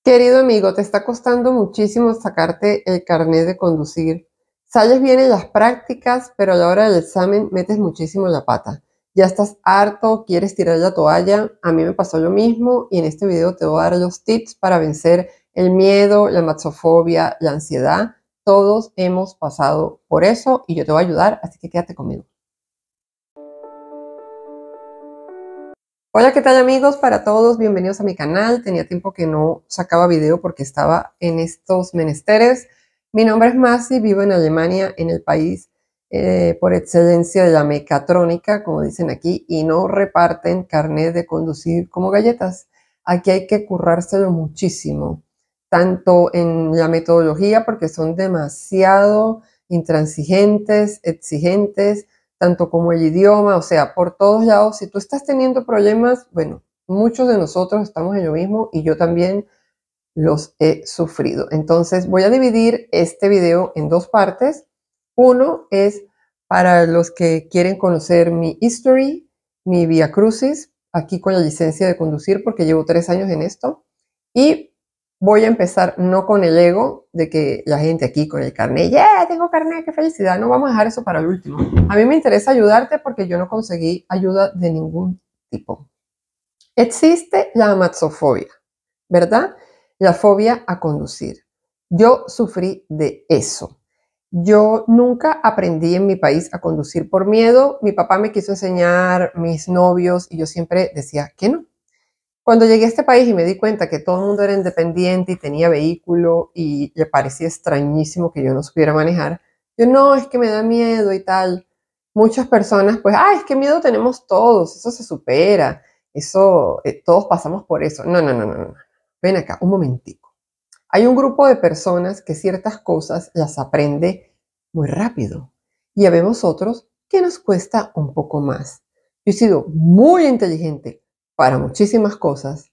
Querido amigo, te está costando muchísimo sacarte el carnet de conducir. Sales bien en las prácticas, pero a la hora del examen metes muchísimo la pata. Ya estás harto, quieres tirar la toalla. A mí me pasó lo mismo y en este video te voy a dar los tips para vencer el miedo, la maxofobia, la ansiedad. Todos hemos pasado por eso y yo te voy a ayudar, así que quédate conmigo. Hola, ¿qué tal amigos? Para todos, bienvenidos a mi canal. Tenía tiempo que no sacaba video porque estaba en estos menesteres. Mi nombre es Masi, vivo en Alemania, en el país por excelencia de la mecatrónica, como dicen aquí, y no reparten carnet de conducir como galletas. Aquí hay que currárselo muchísimo, tanto en la metodología porque son demasiado intransigentes, exigentes, tanto como el idioma, o sea, por todos lados. Si tú estás teniendo problemas, bueno, muchos de nosotros estamos en lo mismo y yo también los he sufrido. Entonces voy a dividir este video en dos partes. Uno es para los que quieren conocer mi history, mi vía crucis, aquí con la licencia de conducir porque llevo 3 años en esto. Y voy a empezar no con el ego de que la gente aquí con el carnet, yeah, tengo carnet, qué felicidad. No, vamos a dejar eso para el último. A mí me interesa ayudarte porque yo no conseguí ayuda de ningún tipo. Existe la amaxofobia, ¿verdad? La fobia a conducir. Yo sufrí de eso. Yo nunca aprendí en mi país a conducir por miedo. Mi papá me quiso enseñar, mis novios, y yo siempre decía que no. Cuando llegué a este país y me di cuenta que todo el mundo era independiente y tenía vehículo y le parecía extrañísimo que yo no supiera manejar, yo no, es que me da miedo y tal. Muchas personas, pues, es que miedo tenemos todos, eso se supera, eso, todos pasamos por eso. No, no, no, no, no. Ven acá, un momentico. Hay un grupo de personas que ciertas cosas las aprende muy rápido y habemos otros que nos cuesta un poco más. Yo he sido muy inteligente para muchísimas cosas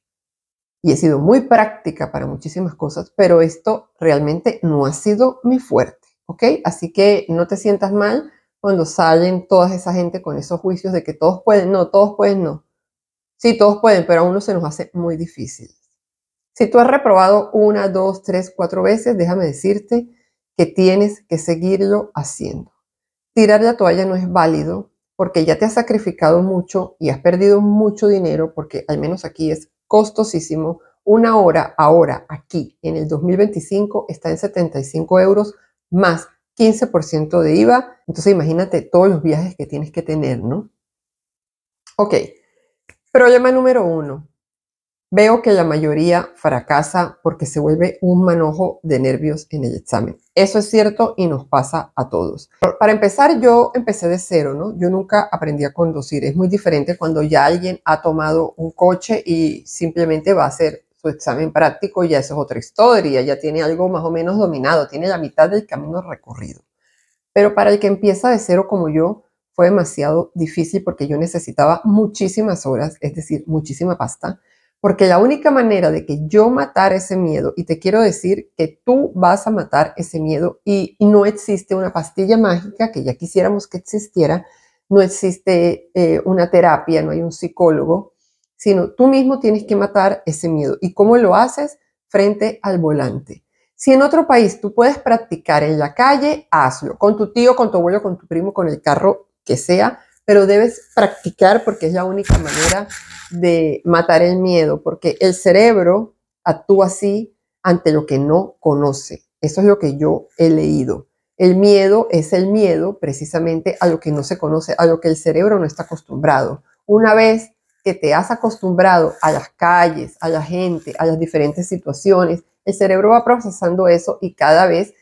y he sido muy práctica para muchísimas cosas, pero esto realmente no ha sido mi fuerte, ¿ok? Así que no te sientas mal cuando salen toda esa gente con esos juicios de que todos pueden, no, todos pueden, no. Sí, todos pueden, pero a uno se nos hace muy difícil. Si tú has reprobado 1, 2, 3, 4 veces, déjame decirte que tienes que seguirlo haciendo. Tirar la toalla no es válido porque ya te has sacrificado mucho y has perdido mucho dinero porque al menos aquí es costosísimo. Una hora ahora aquí en el 2025 está en 75 euros más 15% de IVA. Entonces imagínate todos los viajes que tienes que tener, ¿no? Ok, problema número 1. Veo que la mayoría fracasa porque se vuelve un manojo de nervios en el examen. Eso es cierto y nos pasa a todos. Para empezar, yo empecé de cero, ¿no? Yo nunca aprendí a conducir. Es muy diferente cuando ya alguien ha tomado un coche y simplemente va a hacer su examen práctico y ya eso es otra historia. Ya tiene algo más o menos dominado, tiene la mitad del camino recorrido. Pero para el que empieza de cero como yo, fue demasiado difícil porque yo necesitaba muchísimas horas, es decir, muchísima pasta, porque la única manera de que yo matara ese miedo, y te quiero decir que tú vas a matar ese miedo y no existe una pastilla mágica, que ya quisiéramos que existiera, no existe una terapia, no hay un psicólogo, sino tú mismo tienes que matar ese miedo. ¿Y cómo lo haces? Frente al volante. Si en otro país tú puedes practicar en la calle, hazlo. Con tu tío, con tu abuelo, con tu primo, con el carro que sea, pero debes practicar porque es la única manera de matar el miedo, porque el cerebro actúa así ante lo que no conoce. Eso es lo que yo he leído. El miedo es el miedo precisamente a lo que no se conoce, a lo que el cerebro no está acostumbrado. Una vez que te has acostumbrado a las calles, a la gente, a las diferentes situaciones, el cerebro va procesando eso y cada vez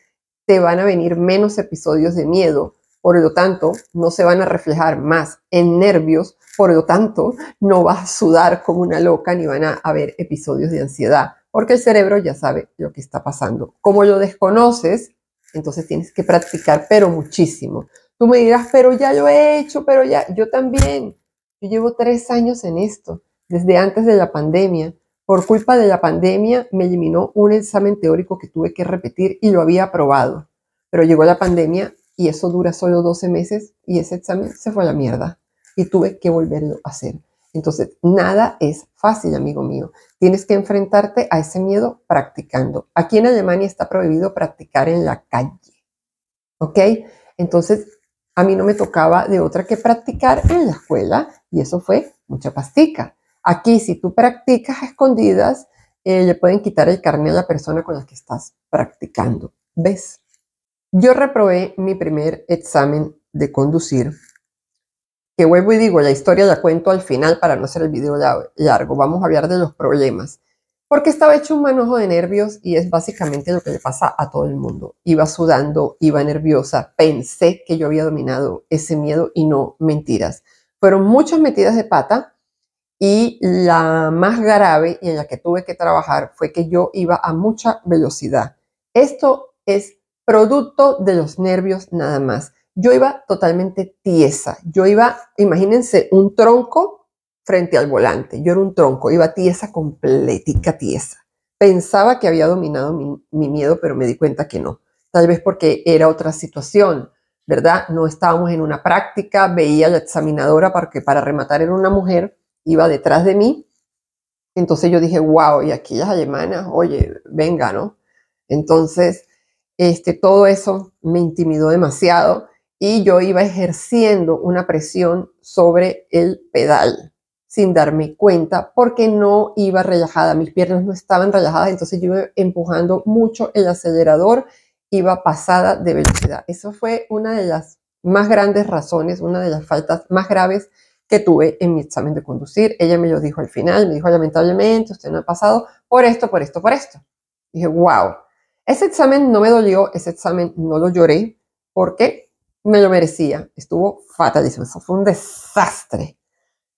te van a venir menos episodios de miedo. Por lo tanto, no se van a reflejar más en nervios. Por lo tanto, no vas a sudar como una loca ni van a haber episodios de ansiedad, porque el cerebro ya sabe lo que está pasando. Como lo desconoces, entonces tienes que practicar, pero muchísimo. Tú me dirás, pero ya lo he hecho, pero ya, yo también. Yo llevo 3 años en esto, desde antes de la pandemia. Por culpa de la pandemia me eliminó un examen teórico que tuve que repetir y lo había aprobado. Pero llegó la pandemia y eso dura solo 12 meses y ese examen se fue a la mierda y tuve que volverlo a hacer. Entonces, nada es fácil, amigo mío. Tienes que enfrentarte a ese miedo practicando. Aquí en Alemania está prohibido practicar en la calle, ¿ok? Entonces, a mí no me tocaba de otra que practicar en la escuela y eso fue mucha pastica. Aquí, si tú practicas a escondidas, le pueden quitar el carnet a la persona con la que estás practicando. ¿Ves? Yo reprobé mi primer examen de conducir, que vuelvo y digo, la historia la cuento al final para no hacer el video largo. Vamos a hablar de los problemas. Porque estaba hecho un manojo de nervios y es básicamente lo que le pasa a todo el mundo. Iba sudando, iba nerviosa, pensé que yo había dominado ese miedo y no, mentiras. Fueron muchas metidas de pata y la más grave y en la que tuve que trabajar fue que yo iba a mucha velocidad. Esto es producto de los nervios nada más. Yo iba totalmente tiesa. Yo iba, imagínense, un tronco frente al volante. Yo era un tronco, iba tiesa, completica tiesa. Pensaba que había dominado mi miedo, pero me di cuenta que no. Tal vez porque era otra situación, ¿verdad? No estábamos en una práctica, veía a la examinadora porque para rematar era una mujer, iba detrás de mí. Entonces yo dije, wow, y aquí las alemanas, oye, venga, ¿no? Entonces, todo eso me intimidó demasiado y yo iba ejerciendo una presión sobre el pedal sin darme cuenta porque no iba relajada, mis piernas no estaban relajadas, entonces yo iba empujando mucho el acelerador, iba pasada de velocidad. Eso fue una de las más grandes razones, una de las faltas más graves que tuve en mi examen de conducir. Ella me lo dijo al final, me dijo, lamentablemente usted no ha pasado por esto, por esto, por esto. Dije, wow. Ese examen no me dolió, ese examen no lo lloré porque me lo merecía. Estuvo fatalísimo, eso fue un desastre.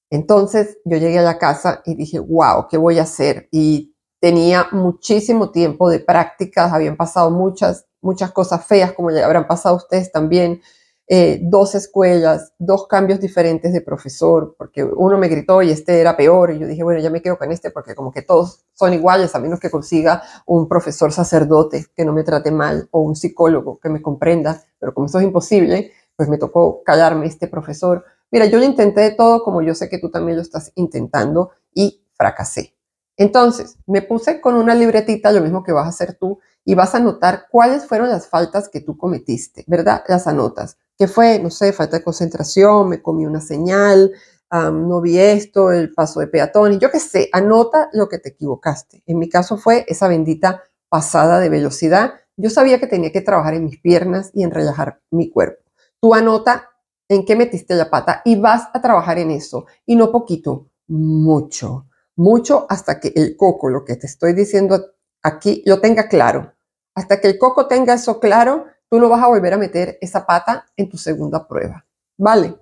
Entonces yo llegué a la casa y dije, wow, ¿qué voy a hacer? Y tenía muchísimo tiempo de prácticas, habían pasado muchas cosas feas, como ya habrán pasado ustedes también. 2 escuelas, 2 cambios diferentes de profesor, porque uno me gritó y este era peor, y yo dije, bueno, ya me quedo con este, porque como que todos son iguales, a menos que consiga un profesor sacerdote que no me trate mal, o un psicólogo que me comprenda, pero como eso es imposible, pues me tocó callarme este profesor. Mira, yo lo intenté de todo, como yo sé que tú también lo estás intentando, y fracasé. Entonces, me puse con una libretita, lo mismo que vas a hacer tú, y vas a anotar cuáles fueron las faltas que tú cometiste, ¿verdad? Las anotas. ¿Qué fue? No sé, falta de concentración, me comí una señal, no vi esto, el paso de peatones, yo qué sé, anota lo que te equivocaste. En mi caso fue esa bendita pasada de velocidad. Yo sabía que tenía que trabajar en mis piernas y en relajar mi cuerpo. Tú anota en qué metiste la pata y vas a trabajar en eso. Y no poquito, mucho, mucho hasta que el coco, lo que te estoy diciendo aquí, lo tenga claro. Hasta que el coco tenga eso claro, tú no vas a volver a meter esa pata en tu segunda prueba, ¿vale?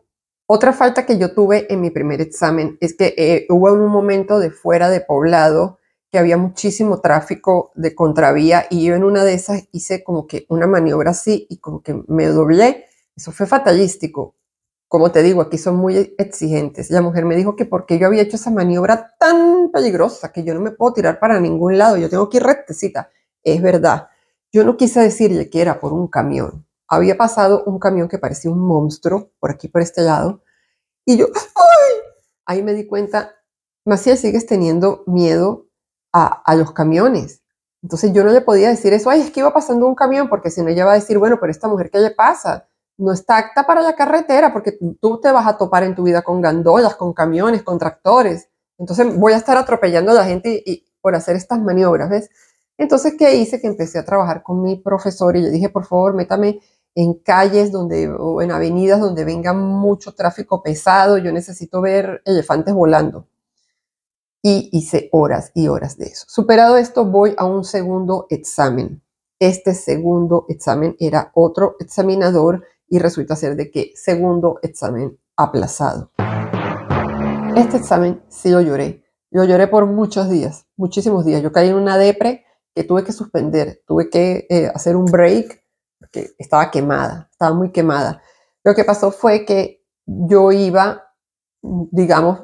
Otra falta que yo tuve en mi primer examen es que hubo un momento de fuera de poblado que había muchísimo tráfico de contravía y yo en una de esas hice como que una maniobra así y como que me doblé. Eso fue fatalístico. Como te digo, aquí son muy exigentes. La mujer me dijo que porque yo había hecho esa maniobra tan peligrosa que yo no me puedo tirar para ningún lado, yo tengo que ir rectecita. Es verdad. Yo no quise decirle que era por un camión. Había pasado un camión que parecía un monstruo por aquí, por este lado. Y yo, ¡ay! Ahí me di cuenta, Maciel, sigues teniendo miedo a los camiones. Entonces yo no le podía decir eso, ay, es que iba pasando un camión, porque si no ella va a decir, bueno, pero esta mujer, ¿qué le pasa? No está apta para la carretera, porque tú te vas a topar en tu vida con gandolas, con camiones, con tractores. Entonces voy a estar atropellando a la gente y por hacer estas maniobras, ¿ves? Entonces, ¿qué hice? Que empecé a trabajar con mi profesor y le dije, por favor, métame en calles o en avenidas donde venga mucho tráfico pesado. Yo necesito ver elefantes volando. Y hice horas y horas de eso. Superado esto, voy a un segundo examen. Este segundo examen era otro examinador y resulta ser de que segundo examen aplazado. Este examen sí lo lloré. Lo lloré por muchos días, muchísimos días. Yo caí en una depre que tuve que suspender, tuve que hacer un break porque estaba quemada, estaba muy quemada. Lo que pasó fue que yo iba, digamos,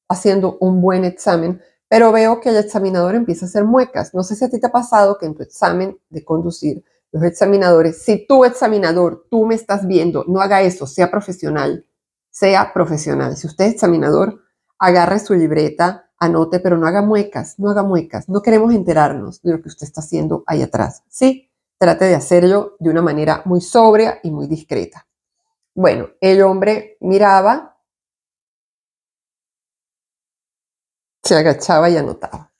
haciendo un buen examen, pero veo que el examinador empieza a hacer muecas. No sé si a ti te ha pasado que en tu examen de conducir, los examinadores, si tu examinador, tú me estás viendo, no haga eso, sea profesional, sea profesional. Si usted es examinador, agarre su libreta, anote, pero no haga muecas, no haga muecas. No queremos enterarnos de lo que usted está haciendo ahí atrás. Sí, trate de hacerlo de una manera muy sobria y muy discreta. Bueno, el hombre miraba, se agachaba y anotaba.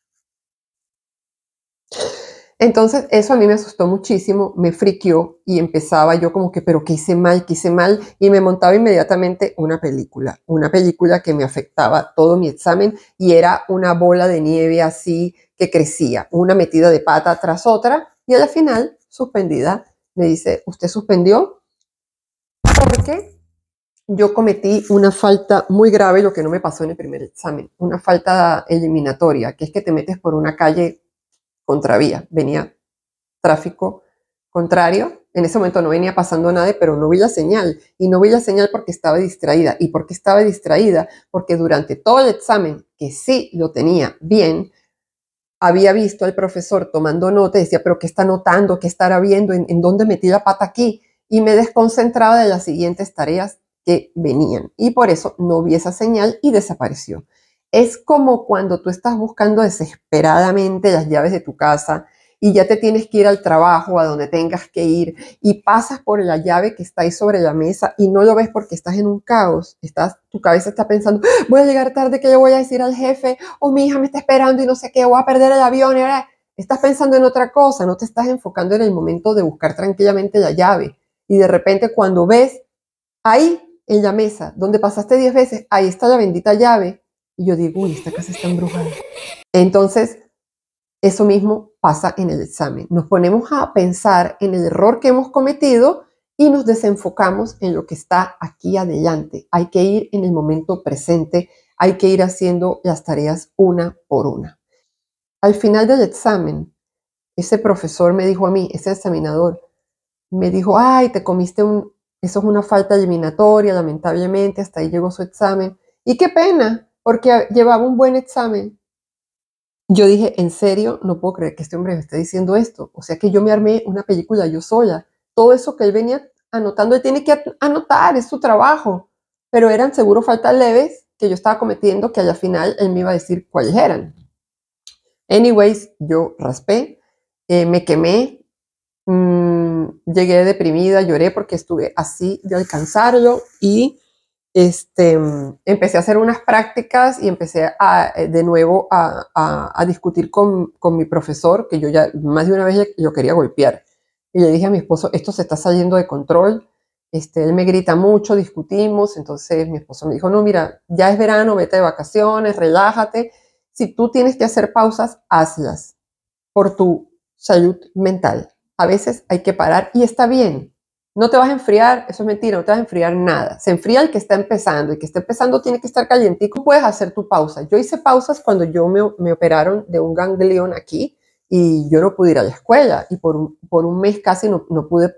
Entonces eso a mí me asustó muchísimo, me friqueó y empezaba yo como que, pero ¿qué hice mal? ¿Qué hice mal? Y me montaba inmediatamente una película que me afectaba todo mi examen y era una bola de nieve así que crecía, una metida de pata tras otra y al final, suspendida, me dice, ¿usted suspendió? Porque yo cometí una falta muy grave, lo que no me pasó en el primer examen, una falta eliminatoria, que es que te metes por una calle contravía, venía tráfico contrario. En ese momento no venía pasando nada, pero no vi la señal. Y no vi la señal porque estaba distraída. ¿Y por qué estaba distraída? Porque durante todo el examen, que sí lo tenía bien, había visto al profesor tomando nota y decía, pero ¿qué está notando? ¿Qué estará viendo? ¿En dónde metí la pata aquí? Y me desconcentraba de las siguientes tareas que venían. Y por eso no vi esa señal y desapareció. Es como cuando tú estás buscando desesperadamente las llaves de tu casa y ya te tienes que ir al trabajo, a donde tengas que ir, y pasas por la llave que está ahí sobre la mesa y no lo ves porque estás en un caos. Tu cabeza está pensando, voy a llegar tarde, ¿qué le voy a decir al jefe? O mi hija me está esperando y no sé qué, voy a perder el avión. Estás pensando en otra cosa, no te estás enfocando en el momento de buscar tranquilamente la llave. Y de repente cuando ves ahí en la mesa, donde pasaste 10 veces, ahí está la bendita llave. Y yo digo, uy, esta casa está embrujada. Entonces, eso mismo pasa en el examen. Nos ponemos a pensar en el error que hemos cometido y nos desenfocamos en lo que está aquí adelante. Hay que ir en el momento presente, hay que ir haciendo las tareas una por una. Al final del examen, ese profesor me dijo a mí, ese examinador, me dijo, ay, te comiste eso es una falta eliminatoria, lamentablemente, hasta ahí llegó su examen. Y qué pena, porque llevaba un buen examen. Yo dije, en serio, no puedo creer que este hombre me esté diciendo esto. O sea que yo me armé una película yo sola. Todo eso que él venía anotando, él tiene que anotar, es su trabajo. Pero eran seguro faltas leves que yo estaba cometiendo que al final él me iba a decir cuáles eran. Anyways, yo raspé, me quemé, llegué deprimida, lloré porque estuve así de alcanzarlo y empecé a hacer unas prácticas y empecé de nuevo a discutir con mi profesor, que yo ya más de una vez yo quería golpear. Y le dije a mi esposo, esto se está saliendo de control, él me grita mucho, discutimos, entonces mi esposo me dijo, no, mira, ya es verano, vete de vacaciones, relájate. Si tú tienes que hacer pausas, hazlas por tu salud mental. A veces hay que parar y está bien. No te vas a enfriar, eso es mentira, no te vas a enfriar nada. Se enfría el que está empezando. El que está empezando tiene que estar calientico. Puedes hacer tu pausa. Yo hice pausas cuando me operaron de un ganglión aquí y yo no pude ir a la escuela y por un mes casi no pude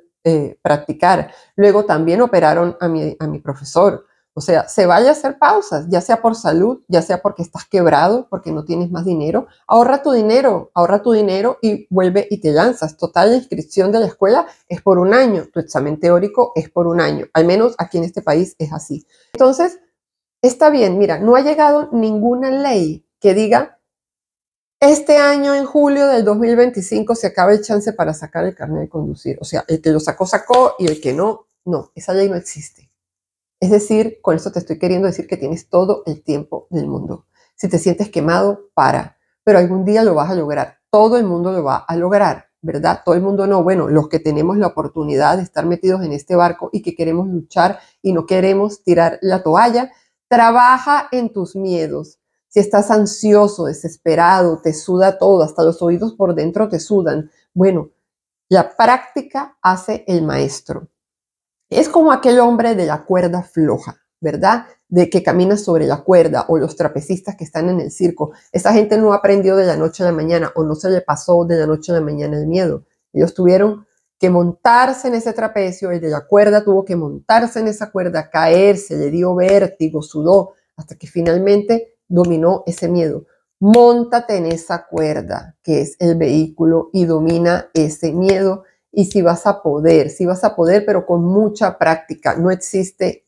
practicar. Luego también operaron a mi profesor. O sea, se vale a hacer pausas, ya sea por salud, ya sea porque estás quebrado, porque no tienes más dinero. Ahorra tu dinero y vuelve y te lanzas. Total, la inscripción de la escuela es por un año, tu examen teórico es por un año. Al menos aquí en este país es así. Entonces, está bien, mira, no ha llegado ninguna ley que diga, este año en julio del 2025 se acaba el chance para sacar el carnet de conducir. O sea, el que lo sacó, sacó y el que no, no. Esa ley no existe. Es decir, con esto te estoy queriendo decir que tienes todo el tiempo del mundo. Si te sientes quemado, para. Pero algún día lo vas a lograr. Todo el mundo lo va a lograr, ¿verdad? Todo el mundo no. Bueno, los que tenemos la oportunidad de estar metidos en este barco y que queremos luchar y no queremos tirar la toalla, trabaja en tus miedos. Si estás ansioso, desesperado, te suda todo, hasta los oídos por dentro te sudan. Bueno, la práctica hace el maestro. Es como aquel hombre de la cuerda floja, ¿verdad? De que camina sobre la cuerda, o los trapecistas que están en el circo. Esa gente no aprendió de la noche a la mañana o no se le pasó de la noche a la mañana el miedo. Ellos tuvieron que montarse en ese trapecio, el de la cuerda tuvo que montarse en esa cuerda, caerse, le dio vértigo, sudó, hasta que finalmente dominó ese miedo. Móntate en esa cuerda, que es el vehículo, y domina ese miedo. Y si vas a poder, pero con mucha práctica. No existe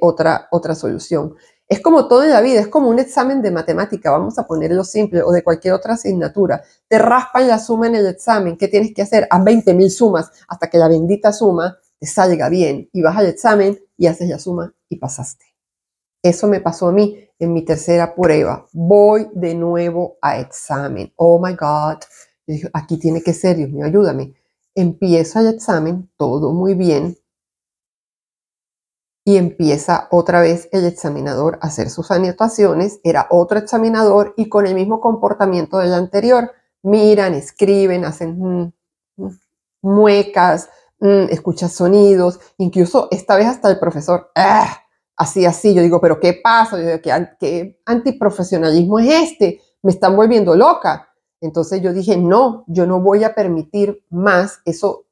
otra solución. Es como todo en la vida, es como un examen de matemática, vamos a ponerlo simple, o de cualquier otra asignatura. Te raspan la suma en el examen, ¿qué tienes que hacer? Haz 20.000 sumas hasta que la bendita suma te salga bien y vas al examen y haces la suma y pasaste. Eso me pasó a mí en mi tercera prueba. Voy de nuevo a examen. Oh my God. Yo dije, aquí tiene que ser, Dios mío, ayúdame. Empiezo el examen, todo muy bien. Y empieza otra vez el examinador a hacer sus anotaciones. Era otro examinador y con el mismo comportamiento del anterior. Miran, escriben, hacen muecas, escuchas sonidos. Incluso esta vez hasta el profesor, así. Yo digo, ¿pero qué pasa? Yo digo, ¿qué antiprofesionalismo es este? Me están volviendo loca. Entonces yo dije, no, yo no voy a permitir más. Eso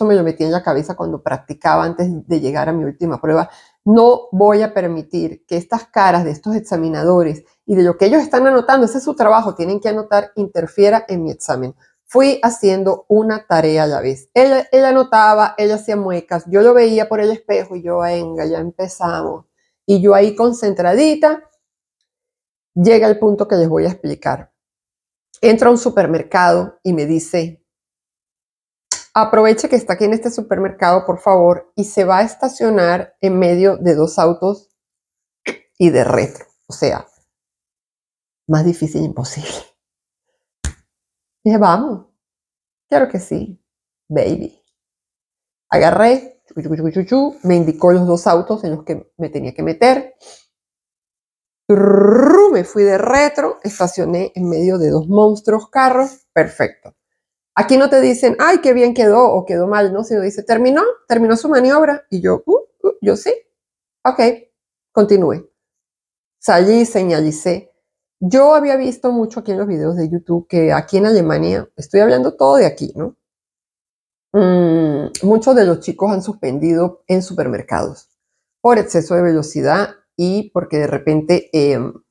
me lo metí en la cabeza cuando practicaba antes de llegar a mi última prueba. No voy a permitir que estas caras de estos examinadores y de lo que ellos están anotando, ese es su trabajo, tienen que anotar, interfiera en mi examen. Fui haciendo una tarea a la vez. Ella anotaba, ella hacía muecas, yo lo veía por el espejo y yo, venga, ya empezamos. Y yo ahí concentradita, llega el punto que les voy a explicar. Entro a un supermercado y me dice, aproveche que está aquí en este supermercado, por favor, y se va a estacionar en medio de 2 autos y de retro. O sea, más difícil imposible. Y dije, vamos. Claro que sí, baby. Agarré, me indicó los 2 autos en los que me tenía que meter. Me fui de retro, estacioné en medio de 2 monstruos carros. Perfecto. Aquí no te dicen, ay, qué bien quedó o quedó mal, ¿no? Sino dice, terminó su maniobra. Y yo sí. Ok, continúe. Salí, señalicé. Yo había visto mucho aquí en los videos de YouTube que aquí en Alemania, estoy hablando todo de aquí, ¿no? Muchos de los chicos han suspendido en supermercados por exceso de velocidad y porque de repente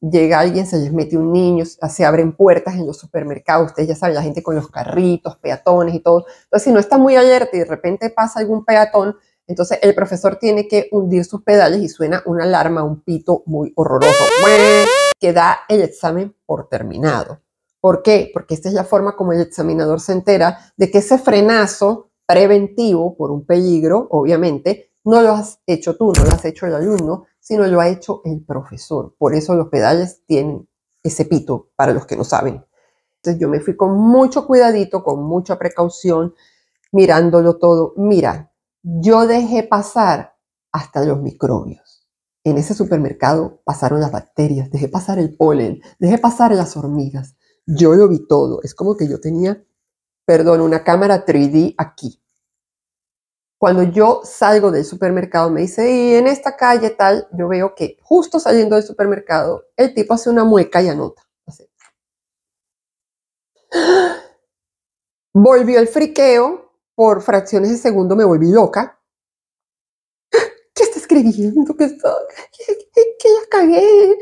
llega alguien, se les mete un niño, se abren puertas en los supermercados, ustedes ya saben, la gente con los carritos, peatones y todo. Entonces, si no está muy alerta y de repente pasa algún peatón, entonces el profesor tiene que hundir sus pedales y suena una alarma, un pito muy horroroso, que da el examen por terminado. ¿Por qué? Porque esta es la forma como el examinador se entera de que ese frenazo preventivo por un peligro, obviamente, no lo has hecho tú, no lo has hecho el alumno, sino lo ha hecho el profesor. Por eso los pedales tienen ese pito, para los que no saben. Entonces yo me fui con mucho cuidadito, con mucha precaución, mirándolo todo. Mira, yo dejé pasar hasta los microbios. En ese supermercado pasaron las bacterias, dejé pasar el polen, dejé pasar las hormigas. Yo lo vi todo. Es como que yo tenía, una cámara 3D aquí. Cuando yo salgo del supermercado, me dice, y en esta calle tal, yo veo que justo saliendo del supermercado, el tipo hace una mueca y anota. Así. Volvió el friqueo, por fracciones de segundo me volví loca. ¿Qué está escribiendo? ¿Qué la cagué?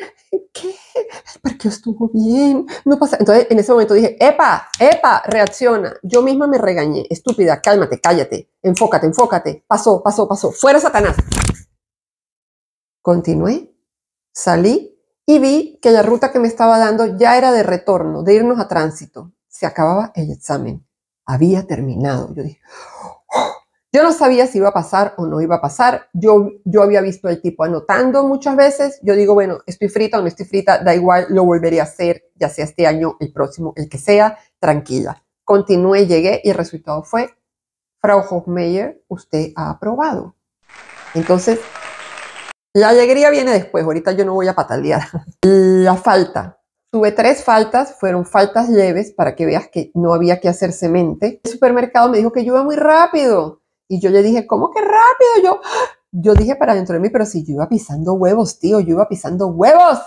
¿Qué? El parqueo estuvo bien. No pasa. Entonces, en ese momento dije, epa, reacciona. Yo misma me regañé. Estúpida, cálmate, cállate. Enfócate. Pasó. Fuera Satanás. Continué, salí y vi que la ruta que me estaba dando ya era de retorno, de irnos a tránsito. Se acababa el examen. Había terminado. Yo dije, yo no sabía si iba a pasar o no iba a pasar. Yo había visto al tipo anotando muchas veces. Yo digo, bueno, estoy frita o no estoy frita, da igual, lo volveré a hacer, ya sea este año, el próximo, el que sea, tranquila. Continué, llegué y el resultado fue, Frau Hofmeier, usted ha aprobado. Entonces, la alegría viene después. Ahorita yo no voy a patalear. La falta. Tuve 3 faltas, fueron faltas leves para que veas que no había que hacerse mente. El supermercado me dijo que yo iba muy rápido. Y yo le dije, ¿cómo que rápido? Yo dije para dentro de mí, pero si yo iba pisando huevos, tío, yo iba pisando huevos.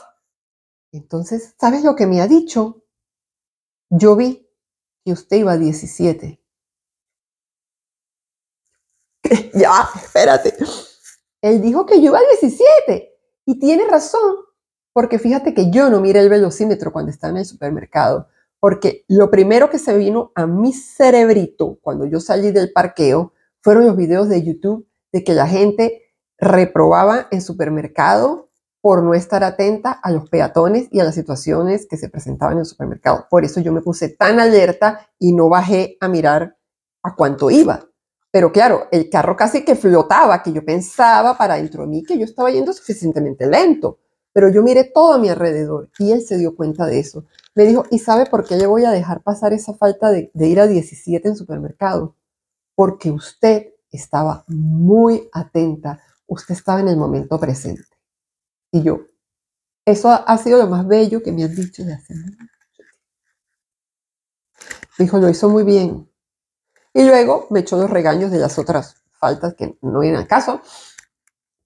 Entonces, ¿sabes lo que me ha dicho? Yo vi que usted iba a 17. Ya, espérate. Él dijo que yo iba a 17. Y tiene razón, porque fíjate que yo no miré el velocímetro cuando estaba en el supermercado. Porque lo primero que se vino a mi cerebrito cuando yo salí del parqueo fueron los videos de YouTube de que la gente reprobaba en supermercado por no estar atenta a los peatones y a las situaciones que se presentaban en el supermercado. Por eso yo me puse tan alerta y no bajé a mirar a cuánto iba. Pero claro, el carro casi que flotaba, que yo pensaba para dentro de mí que yo estaba yendo suficientemente lento. Pero yo miré todo a mi alrededor y él se dio cuenta de eso. Me dijo, ¿y sabe por qué le voy a dejar pasar esa falta de ir a 17 en supermercado? Porque usted estaba muy atenta, usted estaba en el momento presente. Y yo, eso ha sido lo más bello que me han dicho de hacer. Dijo, lo hizo muy bien. Y luego me echó los regaños de las otras faltas que no vienen al caso,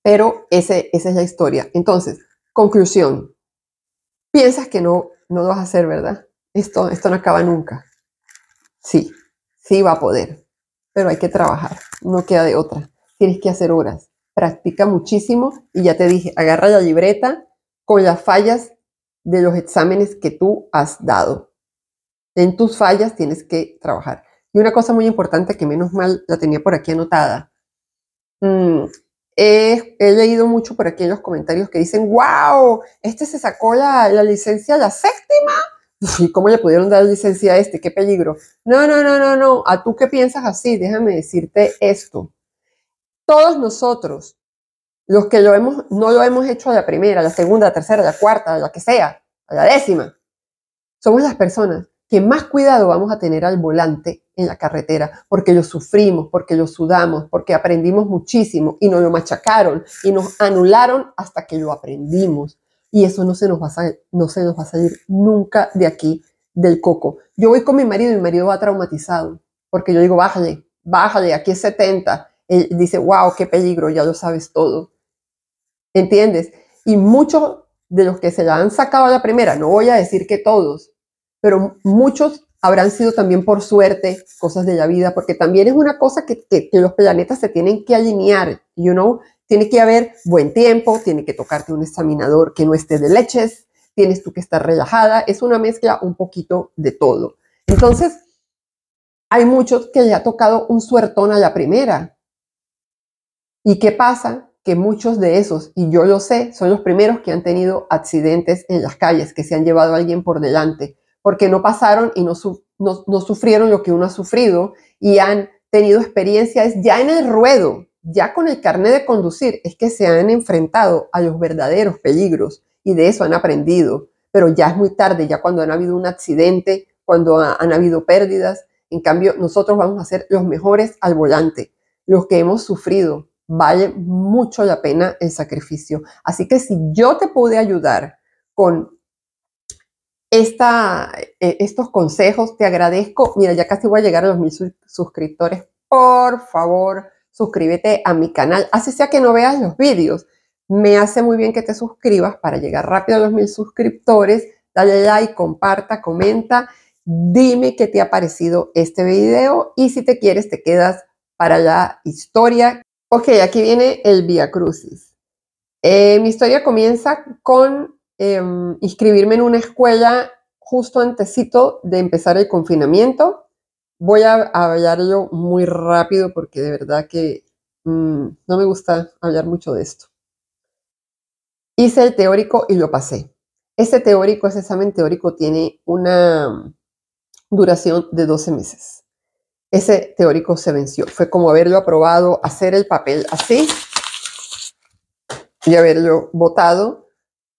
pero esa es la historia. Entonces, conclusión, piensas que no lo vas a hacer, ¿verdad? Esto no acaba nunca. Sí, sí va a poder, pero hay que trabajar, no queda de otra. Tienes que hacer horas, practica muchísimo y ya te dije, agarra la libreta con las fallas de los exámenes que tú has dado. En tus fallas tienes que trabajar. Y una cosa muy importante que menos mal la tenía por aquí anotada. He leído mucho por aquí en los comentarios que dicen, wow, este se sacó la licencia la séptima. ¿Y cómo le pudieron dar licencia a este? ¡Qué peligro! No. ¿A tú qué piensas así? Déjame decirte esto. Todos nosotros, los que no lo hemos hecho a la primera, a la segunda, a la tercera, a la cuarta, a la que sea, a la 10ª, somos las personas que más cuidado vamos a tener al volante en la carretera, porque lo sufrimos, porque lo sudamos, porque aprendimos muchísimo y nos lo machacaron y nos anularon hasta que lo aprendimos. Y eso no se nos va a salir nunca de aquí, del coco. Yo voy con mi marido va traumatizado, porque yo digo, bájale, aquí es 70. Él dice, wow, qué peligro, ya lo sabes todo. ¿Entiendes? Y muchos de los que se la han sacado a la primera, no voy a decir que todos, pero muchos habrán sido también por suerte, cosas de la vida, porque también es una cosa que los planetas se tienen que alinear, tiene que haber buen tiempo, tiene que tocarte un examinador que no esté de leches, tienes tú que estar relajada, es una mezcla un poquito de todo. Entonces, hay muchos que le ha tocado un suertón a la primera. ¿Y qué pasa? Que muchos de esos, y yo lo sé, son los primeros que han tenido accidentes en las calles, que se han llevado a alguien por delante, porque no pasaron y no sufrieron lo que uno ha sufrido y han tenido experiencias ya en el ruedo, ya con el carnet de conducir, es que se han enfrentado a los verdaderos peligros y de eso han aprendido, pero ya es muy tarde, ya cuando han habido un accidente, cuando han habido pérdidas. En cambio, nosotros vamos a ser los mejores al volante, los que hemos sufrido. Vale mucho la pena el sacrificio. Así que si yo te pude ayudar con estos consejos, te agradezco. Mira, ya casi voy a llegar a los 1000 suscriptores. Por favor, suscríbete a mi canal. Así sea que no veas los vídeos. Me hace muy bien que te suscribas para llegar rápido a los 1000 suscriptores. Dale like, comparta, comenta. Dime qué te ha parecido este video y si te quieres te quedas para la historia. Ok, aquí viene el Vía Crucis. Mi historia comienza con inscribirme en una escuela justo antesito de empezar el confinamiento. Voy a hablarlo muy rápido porque de verdad que no me gusta hablar mucho de esto. Hice el teórico y lo pasé. Ese examen teórico tiene una duración de 12 meses. Ese teórico se venció. Fue como haberlo aprobado, hacer el papel así y haberlo votado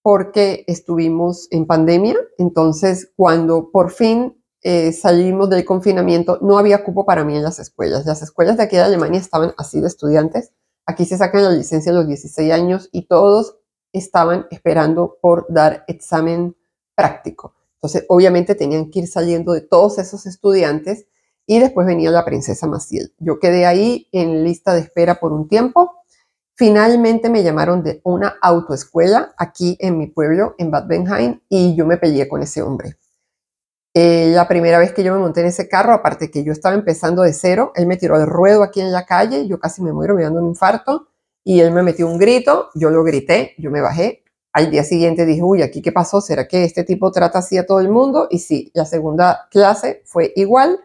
porque estuvimos en pandemia. Entonces, cuando por fin salimos del confinamiento, no había cupo para mí en las escuelas. Las escuelas de aquí de Alemania estaban así de estudiantes. Aquí se sacan la licencia a los 16 años y todos estaban esperando por dar examen práctico. Entonces, obviamente tenían que ir saliendo de todos esos estudiantes y después venía la princesa Maciel. Yo quedé ahí en lista de espera por un tiempo. Finalmente me llamaron de una autoescuela aquí en mi pueblo, en Bad Bentheim, y yo me peleé con ese hombre. La primera vez que yo me monté en ese carro, aparte que yo estaba empezando de cero, él me tiró al ruedo aquí en la calle, yo casi me muero, me dando un infarto, y él me metió un grito, yo lo grité, yo me bajé. Al día siguiente dije, uy, ¿aquí qué pasó? ¿Será que este tipo trata así a todo el mundo? Y sí, la segunda clase fue igual.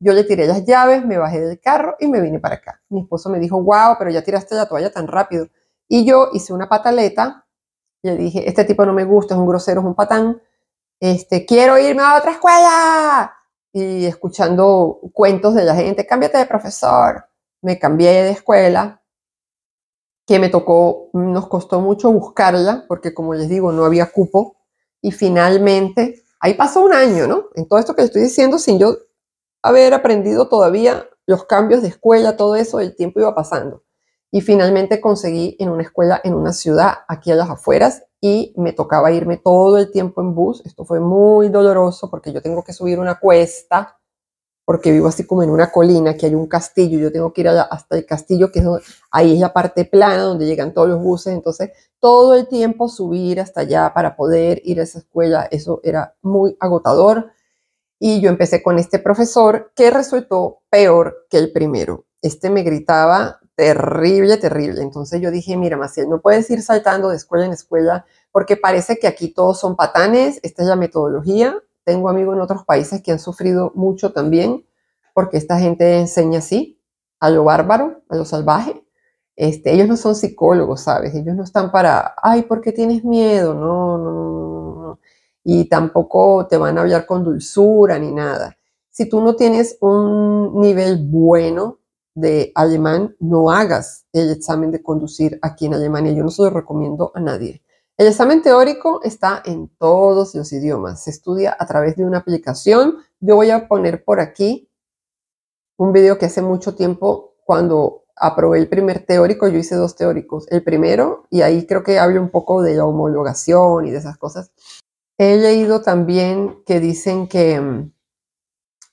Yo le tiré las llaves, me bajé del carro y me vine para acá. Mi esposo me dijo, wow, pero ya tiraste la toalla tan rápido. Y yo hice una pataleta Le dije, este tipo no me gusta, es un grosero, es un patán. Quiero irme a otra escuela. Y escuchando cuentos de la gente, cámbiate de profesor. Me cambié de escuela, que nos costó mucho buscarla, porque como les digo, no había cupo. Y finalmente, ahí pasó un año, ¿no? En todo esto que estoy diciendo, sin yo haber aprendido todavía los cambios de escuela, todo eso, el tiempo iba pasando. Y finalmente conseguí en una escuela en una ciudad, aquí a las afueras, y me tocaba irme todo el tiempo en bus. Esto fue muy doloroso porque yo tengo que subir una cuesta, porque vivo así como en una colina, que hay un castillo, yo tengo que ir hasta el castillo, que es ahí es la parte plana donde llegan todos los buses, entonces todo el tiempo subir hasta allá para poder ir a esa escuela, eso era muy agotador. Y yo empecé con este profesor que resultó peor que el primero. Me gritaba terrible, terrible. Entonces yo dije, mira, Maciel, no puedes ir saltando de escuela en escuela porque parece que aquí todos son patanes. Esta es la metodología. Tengo amigos en otros países que han sufrido mucho también porque esta gente enseña así, a lo bárbaro, a lo salvaje. Ellos no son psicólogos, ¿sabes? Ellos no están para, ay, ¿por qué tienes miedo? No, no, no, no. Y tampoco te van a hablar con dulzura ni nada. Si tú no tienes un nivel bueno de alemán, no hagas el examen de conducir aquí en Alemania. Yo no se lo recomiendo a nadie. El examen teórico está en todos los idiomas. Se estudia a través de una aplicación. Yo voy a poner por aquí un video que hace mucho tiempo, cuando aprobé el primer teórico, yo hice 2 teóricos. El primero, y ahí creo que hablo un poco de la homologación y de esas cosas. He leído también que dicen que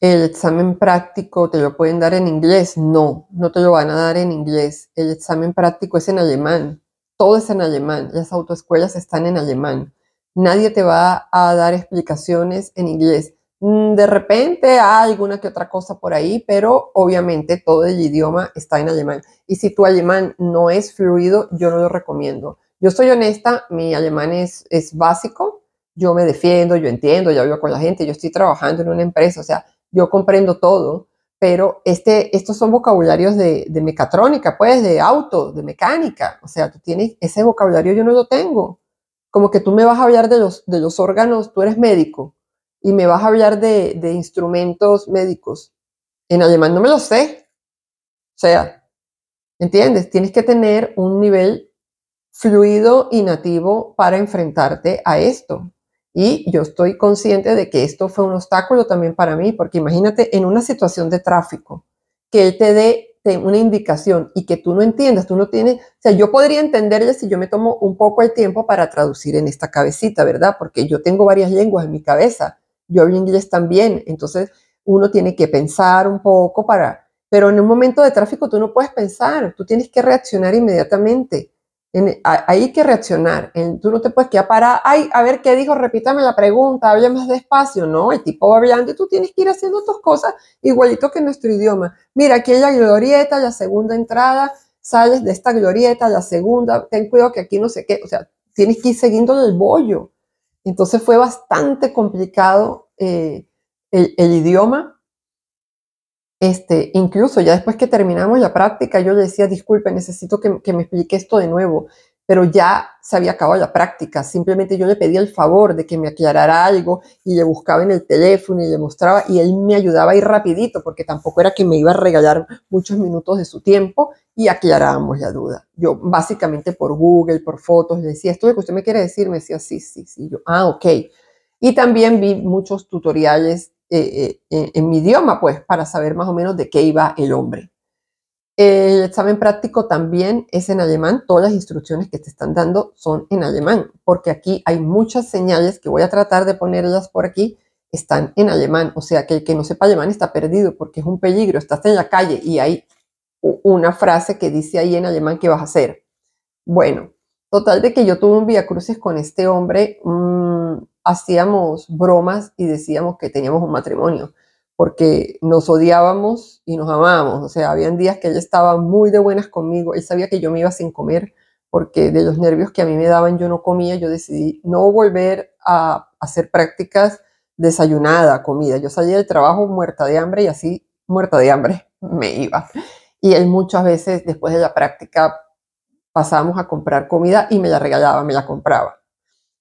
el examen práctico te lo pueden dar en inglés. No, no te lo van a dar en inglés. El examen práctico es en alemán. Todo es en alemán. Las autoescuelas están en alemán. Nadie te va a dar explicaciones en inglés. De repente hay alguna que otra cosa por ahí, pero obviamente todo el idioma está en alemán. Y si tu alemán no es fluido, yo no lo recomiendo. Yo soy honesta, mi alemán es básico. Yo me defiendo, yo entiendo, yo hablo con la gente, yo estoy trabajando en una empresa, o sea, yo comprendo todo, pero estos son vocabularios de mecatrónica, pues, de auto, de mecánica. O sea, tú tienes ese vocabulario, yo no lo tengo. Como que tú me vas a hablar de los órganos, tú eres médico, y me vas a hablar de instrumentos médicos. En alemán no me lo sé. O sea, ¿entiendes? Tienes que tener un nivel fluido y nativo para enfrentarte a esto. Y yo estoy consciente de que esto fue un obstáculo también para mí, porque imagínate en una situación de tráfico, que él te dé una indicación y que tú no entiendas, tú no tienes, o sea, yo podría entenderle si yo me tomo un poco el tiempo para traducir en esta cabecita, ¿verdad? Porque yo tengo varias lenguas en mi cabeza, yo hablo inglés también, entonces uno tiene que pensar un poco pero en un momento de tráfico tú no puedes pensar, tú tienes que reaccionar inmediatamente. Hay que reaccionar. Tú no te puedes quedar parada. Ay, a ver qué dijo, repítame la pregunta, hable más despacio. No, el tipo va hablando y tú tienes que ir haciendo tus cosas igualito que en nuestro idioma. Mira, aquí hay la glorieta, la segunda entrada, sales de esta glorieta, la segunda, ten cuidado que aquí no sé qué. O sea, tienes que ir siguiendo el bollo. Entonces fue bastante complicado el idioma. Incluso ya después que terminamos la práctica, yo le decía, disculpe, necesito que me explique esto de nuevo, pero ya se había acabado la práctica. Simplemente yo le pedía el favor de que me aclarara algo y le buscaba en el teléfono y le mostraba y él me ayudaba a ir rapidito, porque tampoco era que me iba a regalar muchos minutos de su tiempo y aclarábamos la duda. Yo básicamente por Google, por fotos, le decía, esto es lo que usted me quiere decir, me decía, sí, sí, sí. Yo, ok. Y también vi muchos tutoriales en mi idioma, pues, para saber más o menos de qué iba el hombre. El examen práctico también es en alemán. Todas las instrucciones que te están dando son en alemán, porque aquí hay muchas señales que voy a tratar de ponerlas por aquí, están en alemán. O sea, que el que no sepa alemán está perdido, porque es un peligro. Estás en la calle y hay una frase que dice ahí en alemán qué vas a hacer. Bueno, total de que yo tuve un viacrucis con este hombre. Hacíamos bromas y decíamos que teníamos un matrimonio, porque nos odiábamos y nos amábamos. O sea, habían días que él estaba muy de buenas conmigo. Él sabía que yo me iba sin comer, porque de los nervios que a mí me daban yo no comía. Yo decidí no volver a hacer prácticas desayunada, comida. Yo salía del trabajo muerta de hambre y así, muerta de hambre, me iba. Y él muchas veces, después de la práctica, pasábamos a comprar comida y me la regalaba, me la compraba.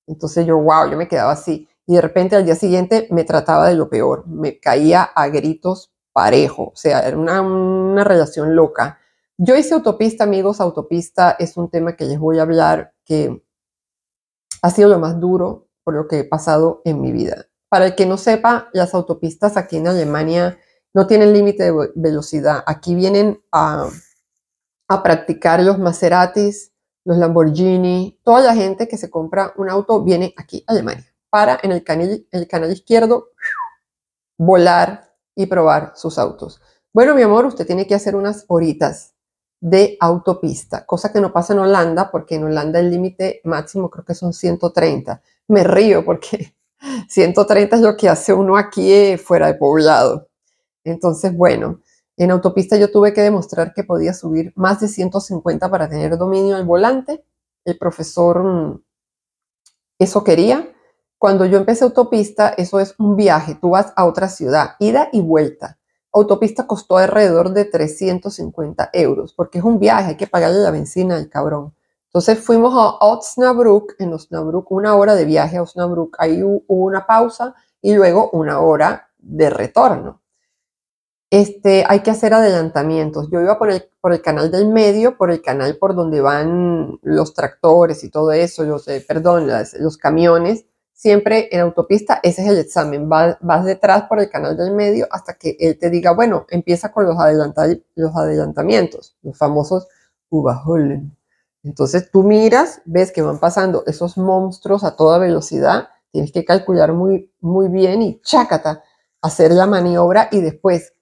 Entonces yo, wow, yo me quedaba así. Y de repente al día siguiente me trataba de lo peor. Me caía a gritos parejo. O sea, era una relación loca. Yo hice autopista, amigos. Autopista es un tema que les voy a hablar que ha sido lo más duro por lo que he pasado en mi vida. Para el que no sepa, las autopistas aquí en Alemania no tienen límite de velocidad. Aquí vienen a practicar los Maseratis, los Lamborghini. Toda la gente que se compra un auto viene aquí a Alemania para en el canal izquierdo volar y probar sus autos. Bueno, mi amor, usted tiene que hacer unas horitas de autopista, cosa que no pasa en Holanda, porque en Holanda el límite máximo creo que son 130. Me río porque 130 es lo que hace uno aquí fuera de poblado. Entonces, bueno, en autopista yo tuve que demostrar que podía subir más de 150 para tener dominio al volante. El profesor eso quería. Cuando yo empecé autopista, eso es un viaje. Tú vas a otra ciudad, ida y vuelta. Autopista costó alrededor de 350 euros, porque es un viaje, hay que pagarle la benzina al cabrón. Entonces fuimos a Osnabrück, en Osnabrück, 1 hora de viaje a Osnabrück. Ahí hubo una pausa y luego 1 hora de retorno. Hay que hacer adelantamientos. Yo iba por el canal del medio, por el canal por donde van los tractores y todo eso, los camiones. Siempre en autopista, ese es el examen. Vas detrás por el canal del medio hasta que él te diga, bueno, empieza con los adelantamientos, los famosos Überholen. Entonces tú miras, ves que van pasando esos monstruos a toda velocidad, tienes que calcular muy, muy bien y chácata, hacer la maniobra y después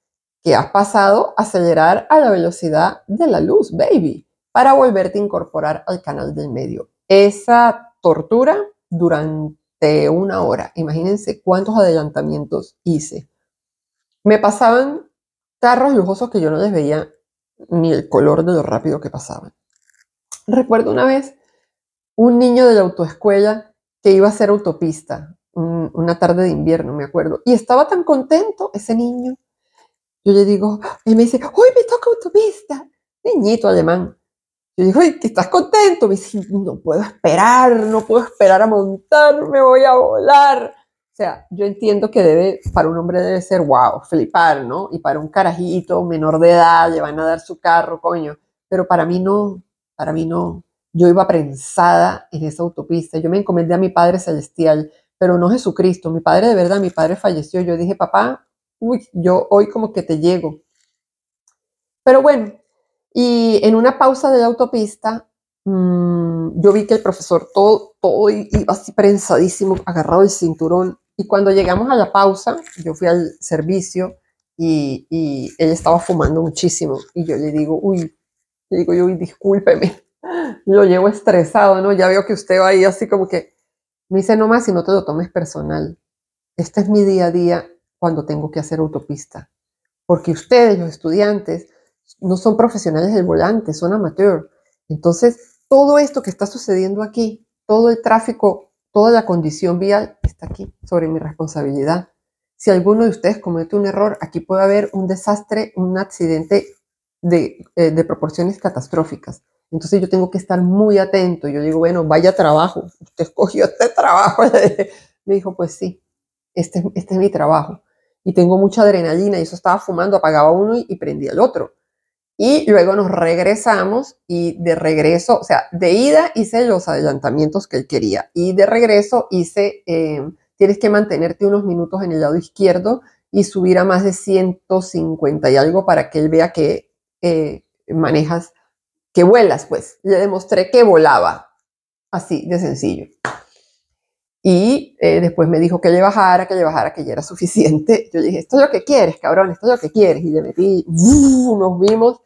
que has pasado, acelerar a la velocidad de la luz, baby, para volverte a incorporar al canal del medio. Esa tortura durante 1 hora. Imagínense cuántos adelantamientos hice. Me pasaban carros lujosos que yo no les veía ni el color de lo rápido que pasaban. Recuerdo una vez un niño de la autoescuela que iba a hacer autopista, una tarde de invierno, me acuerdo, y estaba tan contento ese niño. Yo le digo, y me dice, ¡uy, me toca autopista! Niñito alemán. Yo digo, ¡uy, que estás contento! Me dice, no puedo esperar a montar, me voy a volar. O sea, yo entiendo que para un hombre debe ser, wow, flipar, ¿no? Y para un carajito menor de edad le van a dar su carro, coño. Pero para mí no. Yo iba prensada en esa autopista. Yo me encomendé a mi Padre Celestial, pero no Jesucristo. Mi padre, de verdad, mi padre falleció. Yo dije, papá, uy, yo hoy como que te llego. Pero bueno, y en una pausa de la autopista, yo vi que el profesor todo iba así prensadísimo, agarrado el cinturón. Y cuando llegamos a la pausa, yo fui al servicio y él estaba fumando muchísimo. Y yo le digo, uy, discúlpeme, lo llevo estresado, ¿no? Ya veo que usted va ahí así como que, me dice, no más si no te lo tomes personal. Este es mi día a día cuando tengo que hacer autopista. Porque ustedes, los estudiantes, no son profesionales del volante, son amateurs. Entonces, todo esto que está sucediendo aquí, todo el tráfico, toda la condición vial está aquí, sobre mi responsabilidad. Si alguno de ustedes comete un error, aquí puede haber un desastre, un accidente de proporciones catastróficas. Entonces yo tengo que estar muy atento. Yo digo, bueno, vaya trabajo. Usted escogió este trabajo. Me dijo, pues sí, este es mi trabajo. Y tengo mucha adrenalina y eso estaba fumando, apagaba uno y prendía el otro. Y luego nos regresamos y de regreso, o sea, de ida hice los adelantamientos que él quería y de regreso tienes que mantenerte unos minutos en el lado izquierdo y subir a más de 150 y algo para que él vea que manejas, que vuelas, pues. Le demostré que volaba, así de sencillo. Y después me dijo que le bajara, que ya era suficiente. Yo le dije, esto es lo que quieres, cabrón, esto es lo que quieres. Y le metí, nos vimos,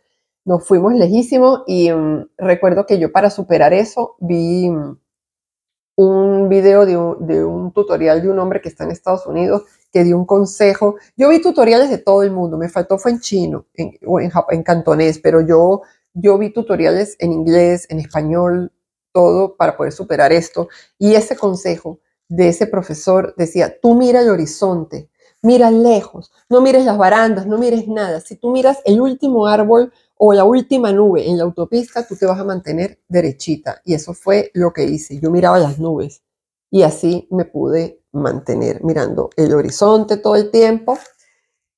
nos fuimos lejísimos. Y recuerdo que yo para superar eso vi un video de un tutorial de un hombre que está en Estados Unidos que dio un consejo. Yo vi tutoriales de todo el mundo, me faltó fue en chino o en cantonés, pero yo vi tutoriales en inglés, en español, todo para poder superar esto. Y ese consejo de ese profesor decía, tú mira el horizonte, mira lejos, no mires las barandas, no mires nada. Si tú miras el último árbol o la última nube en la autopista, tú te vas a mantener derechita. Y eso fue lo que hice. Yo miraba las nubes y así me pude mantener mirando el horizonte todo el tiempo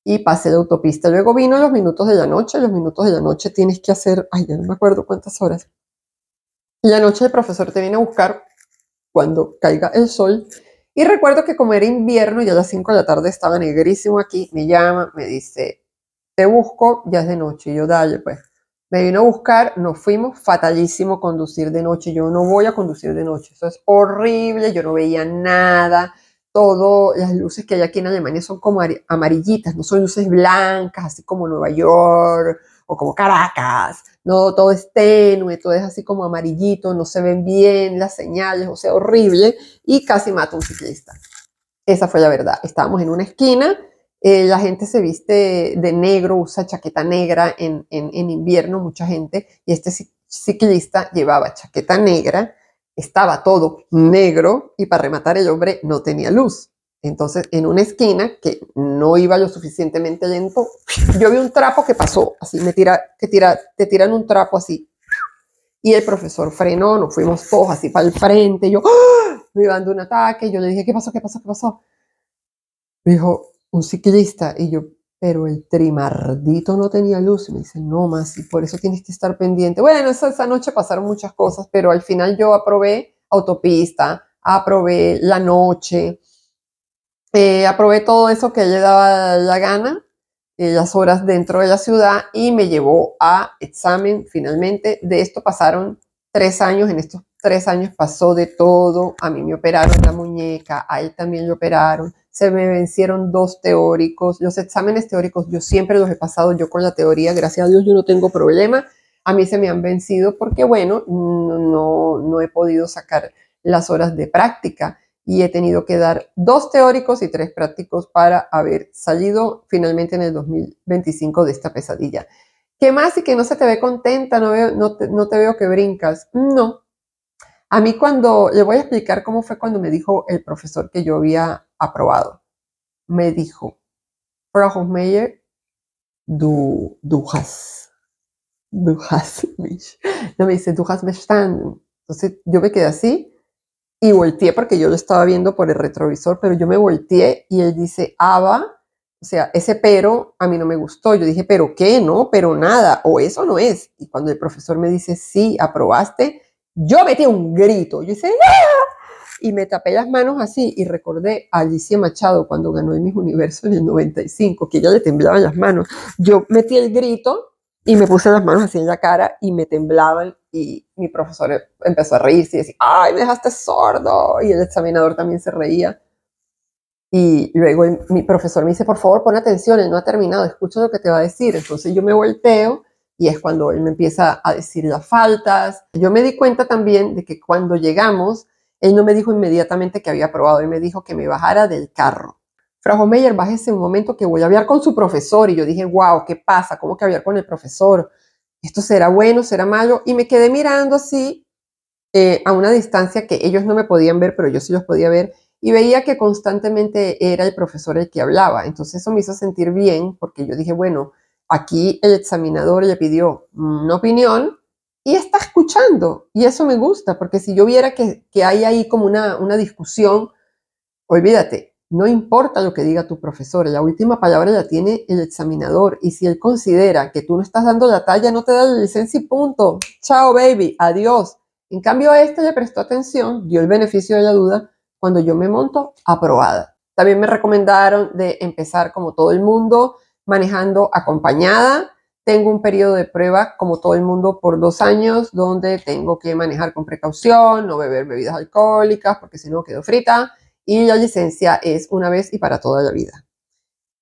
y pasé la autopista. Luego vino los minutos de la noche. Los minutos de la noche tienes que hacer, ay, ya no me acuerdo cuántas horas. Y la noche el profesor te viene a buscar cuando caiga el sol. Y recuerdo que como era invierno, ya a las 5 de la tarde estaba negrísimo aquí, me llama, me dice, te busco, ya es de noche. Y yo, dale, pues. Me vino a buscar, nos fuimos, fatalísimo conducir de noche. Yo no voy a conducir de noche, eso es horrible, yo no veía nada. Todo, las luces que hay aquí en Alemania son como amarillitas, no son luces blancas, así como Nueva York o como Caracas. No, todo es tenue, todo es así como amarillito, no se ven bien las señales, o sea, horrible. Y casi mato a un ciclista. Esa fue la verdad. Estábamos en una esquina, la gente se viste de negro, usa chaqueta negra en invierno, mucha gente, y este ciclista llevaba chaqueta negra, estaba todo negro y para rematar el hombre no tenía luz. Entonces, en una esquina que no iba lo suficientemente lento, yo vi un trapo que pasó, así te tiran un trapo así. Y el profesor frenó, nos fuimos todos así para el frente, yo me iba dando un ataque, yo le dije, ¿qué pasó, qué pasó, qué pasó? Me dijo, un ciclista, y yo, pero el trimardito no tenía luz. Y me dice, no más, y por eso tienes que estar pendiente. Bueno, esa noche pasaron muchas cosas, pero al final yo aprobé autopista, aprobé la noche, aprobé todo eso que le daba la gana, las horas dentro de la ciudad, y me llevó a examen finalmente. De esto pasaron 3 años, en estos 3 años pasó de todo. A mí me operaron la muñeca, a él también lo operaron, se me vencieron 2 teóricos. Los exámenes teóricos yo siempre los he pasado, yo con la teoría, gracias a Dios, yo no tengo problema. A mí se me han vencido porque, bueno, no he podido sacar las horas de práctica y he tenido que dar 2 teóricos y 3 prácticos para haber salido finalmente en el 2025 de esta pesadilla. ¿Qué más? Y que no se te ve contenta, no te veo que brincas. No. A mí le voy a explicar cómo fue cuando me dijo el profesor que yo había aprobado. Me dijo, Frau Hofmeier, du hast mich. No, me dice, du hast verstanden. Entonces yo me quedé así y volteé porque yo lo estaba viendo por el retrovisor, pero yo me volteé y él dice, Ava, o sea, ese pero a mí no me gustó. Yo dije, ¿pero qué? No, pero nada, o eso no es. Y cuando el profesor me dice, sí, aprobaste, yo metí un grito. Yo hice, ¡ah! Y me tapé las manos así y recordé a Alicia Machado cuando ganó el Miss Universo en el 95, que ella le temblaban las manos. Yo metí el grito y me puse las manos así en la cara y me temblaban, y mi profesor empezó a reírse y decía, ¡ay, me dejaste sordo! Y el examinador también se reía. Y luego mi profesor me dice, por favor, pon atención, él no ha terminado, escucha lo que te va a decir. Entonces yo me volteo y es cuando él me empieza a decir las faltas. Yo me di cuenta también de que cuando llegamos, él no me dijo inmediatamente que había aprobado, él me dijo que me bajara del carro. Frau Hofmeier, bájese un momento que voy a hablar con su profesor. Y yo dije, wow, ¿qué pasa? ¿Cómo que hablar con el profesor? ¿Esto será bueno, será malo? Y me quedé mirando así a una distancia que ellos no me podían ver, pero yo sí los podía ver. Y veía que constantemente era el profesor el que hablaba. Entonces eso me hizo sentir bien porque yo dije, bueno, aquí el examinador le pidió una opinión y está escuchando. Y eso me gusta, porque si yo viera que hay ahí como una discusión, olvídate. No importa lo que diga tu profesor, la última palabra la tiene el examinador, y si él considera que tú no estás dando la talla, no te da la licencia y punto. Chao, baby, adiós. En cambio, a este le prestó atención, dio el beneficio de la duda. Cuando yo me monto, aprobada. También me recomendaron de empezar, como todo el mundo, manejando acompañada. Tengo un periodo de prueba, como todo el mundo, por 2 años, donde tengo que manejar con precaución, no beber bebidas alcohólicas, porque si no quedo frita. Y la licencia es una vez y para toda la vida.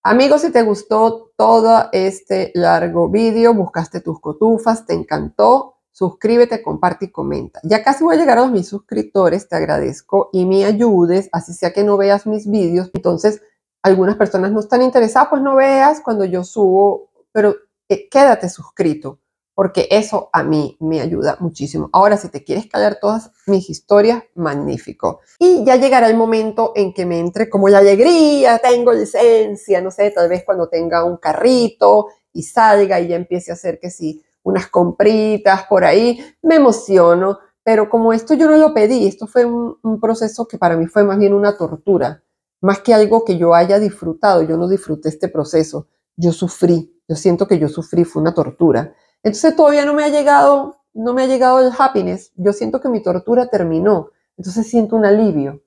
Amigos, si te gustó todo este largo vídeo, buscaste tus cotufas, te encantó, suscríbete, comparte y comenta. Ya casi voy a llegar a los 1000 suscriptores, te agradezco y me ayudes, así sea que no veas mis vídeos. Entonces, algunas personas no están interesadas, pues no veas cuando yo subo, pero quédate suscrito, porque eso a mí me ayuda muchísimo. Ahora, si te quieres callar todas mis historias, magnífico. Y ya llegará el momento en que me entre como la alegría, tengo licencia, no sé, tal vez cuando tenga un carrito y salga y ya empiece a hacer que sí, unas compritas por ahí, me emociono, Pero como esto yo no lo pedí, esto fue un proceso que para mí fue más bien una tortura, más que algo que yo haya disfrutado. Yo no disfruté este proceso, yo sufrí, yo siento que yo sufrí, fue una tortura. Entonces todavía no me ha llegado el happiness. Yo siento que mi tortura terminó, entonces siento un alivio,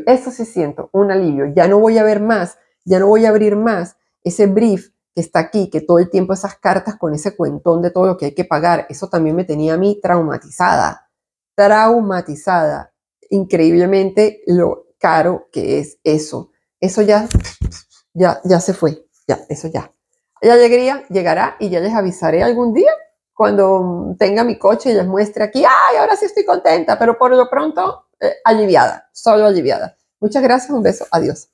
eso sí siento, un alivio. Ya no voy a ver más, ya no voy a abrir más ese brief que está aquí, que todo el tiempo esas cartas con ese cuentón de todo lo que hay que pagar, eso también me tenía a mí traumatizada, increíblemente lo caro que es eso. Eso ya se fue, ya, eso ya. La alegría llegará y ya les avisaré algún día cuando tenga mi coche y les muestre aquí, ay, ahora sí estoy contenta, pero por lo pronto aliviada, solo aliviada. Muchas gracias, un beso, adiós.